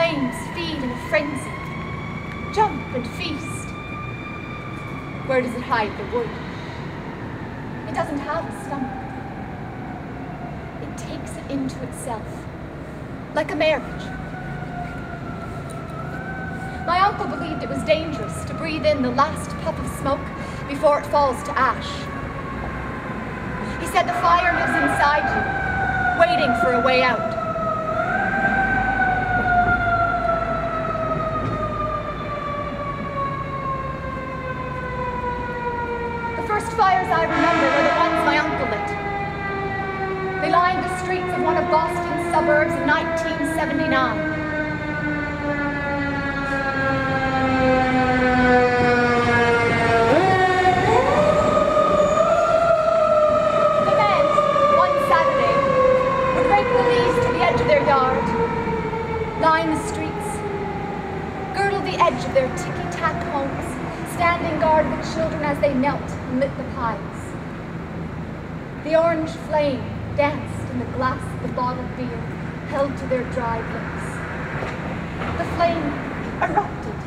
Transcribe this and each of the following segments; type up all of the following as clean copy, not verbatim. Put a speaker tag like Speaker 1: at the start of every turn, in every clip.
Speaker 1: flames feed in a frenzy, jump and feast. Where does it hide the wood? It doesn't have a stomach. It takes it into itself, like a marriage. My uncle believed it was dangerous to breathe in the last puff of smoke before it falls to ash. He said the fire lives inside you, waiting for a way out. The first fires I remember were the ones my uncle lit. They lined the streets of one of Boston's suburbs in 1979. Line the streets, girdle the edge of their ticky-tack homes, standing guard with children as they knelt and lit the piles. The orange flame danced in the glass of the bottled beer held to their dried lips. The flame erupted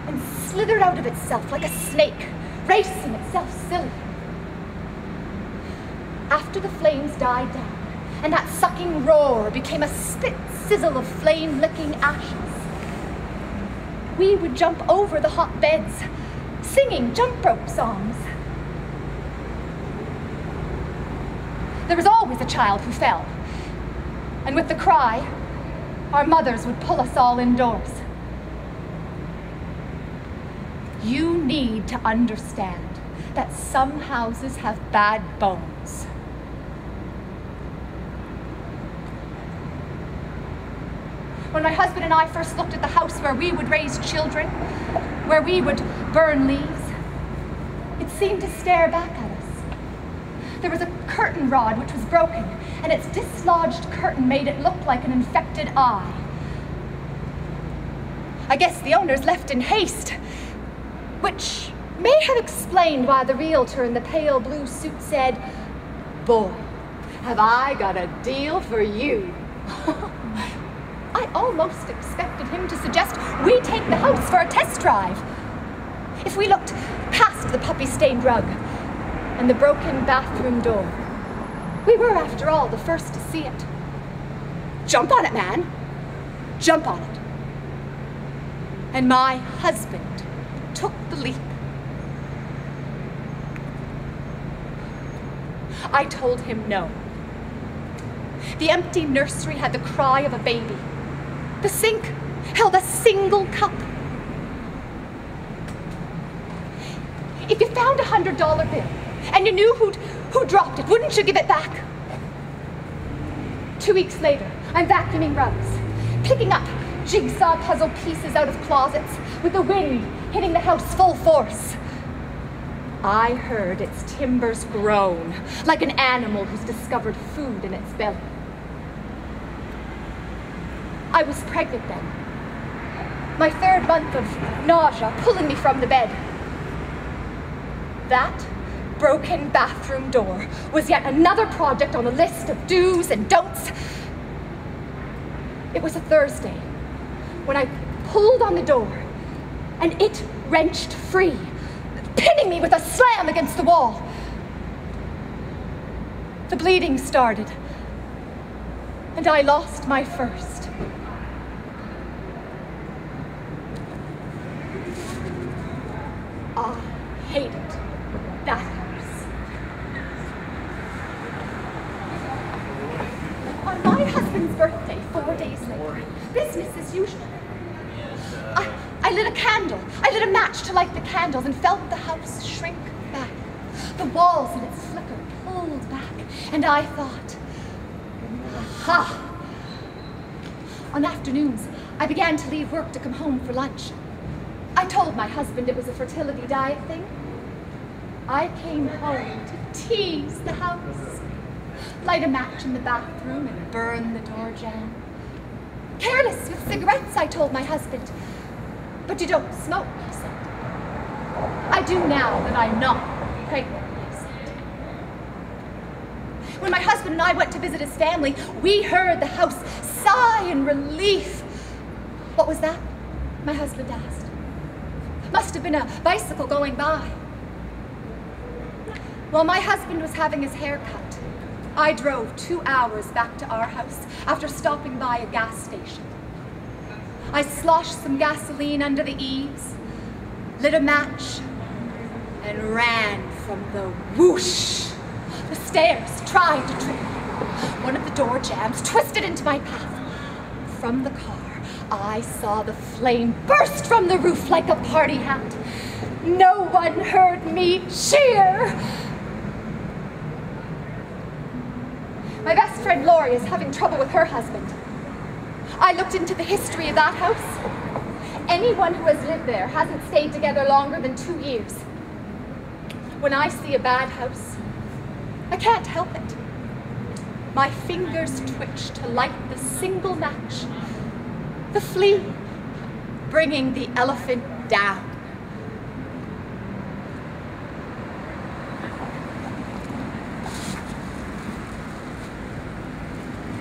Speaker 1: and slithered out of itself like a snake, racing itself silly. After the flames died down, and that sucking roar became a spit sizzle of flame-licking ashes, we would jump over the hot beds, singing jump rope songs. There was always a child who fell, and with the cry, our mothers would pull us all indoors. You need to understand that some houses have bad bones. When my husband and I first looked at the house where we would raise children, where we would burn leaves, it seemed to stare back at us. There was a curtain rod which was broken, and its dislodged curtain made it look like an infected eye. I guess the owners left in haste, which may have explained why the realtor in the pale blue suit said, "Boy, have I got a deal for you." I almost expected him to suggest we take the house for a test drive. If we looked past the puppy-stained rug and the broken bathroom door, we were, after all, the first to see it. Jump on it, man. Jump on it. And my husband took the leap. I told him no. The empty nursery had the cry of a baby. The sink held a single cup. If you found a $100 bill and you knew who dropped it, wouldn't you give it back? 2 weeks later, I'm vacuuming rugs, picking up jigsaw puzzle pieces out of closets with the wind hitting the house full force. I heard its timbers groan like an animal who's discovered food in its belly. I was pregnant then. My 3rd month of nausea pulling me from the bed. That broken bathroom door was yet another project on the list of do's and don'ts. It was a Thursday when I pulled on the door and it wrenched free, pinning me with a slam against the wall. The bleeding started, and I lost my first. I hated that house. On my husband's birthday, 4 days later, business as usual. I lit a candle. I lit a match to light the candles and felt the house shrink back. The walls in its flicker pulled back, and I thought, aha! On afternoons, I began to leave work to come home for lunch. I told my husband it was a fertility diet thing. I came home to tease the house, light a match in the bathroom and burn the door jamb. Careless with cigarettes, I told my husband. But you don't smoke, he said. I do now that I'm not pregnant, he said. When my husband and I went to visit his family, we heard the house sigh in relief, What was that? My husband asked. Must have been a bicycle going by. While my husband was having his hair cut, I drove 2 hours back to our house after stopping by a gas station. I sloshed some gasoline under the eaves, lit a match, and ran from the whoosh. The stairs tried to trip me. One of the door jambs twisted into my path. From the car, I saw the flame burst from the roof like a party hat. No one heard me cheer. My best friend Laurie is having trouble with her husband. I looked into the history of that house. Anyone who has lived there hasn't stayed together longer than 2 years. When I see a bad house, I can't help it. My fingers twitch to light the single match. The flea bringing the elephant down.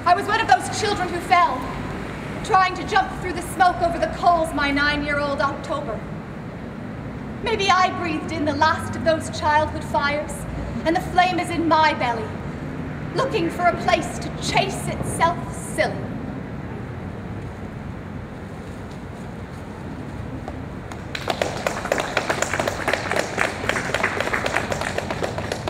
Speaker 1: I was one of those children who fell, trying to jump through the smoke over the coals my 9-year-old October. Maybe I breathed in the last of those childhood fires, and the flame is in my belly, looking for a place to chase itself silly.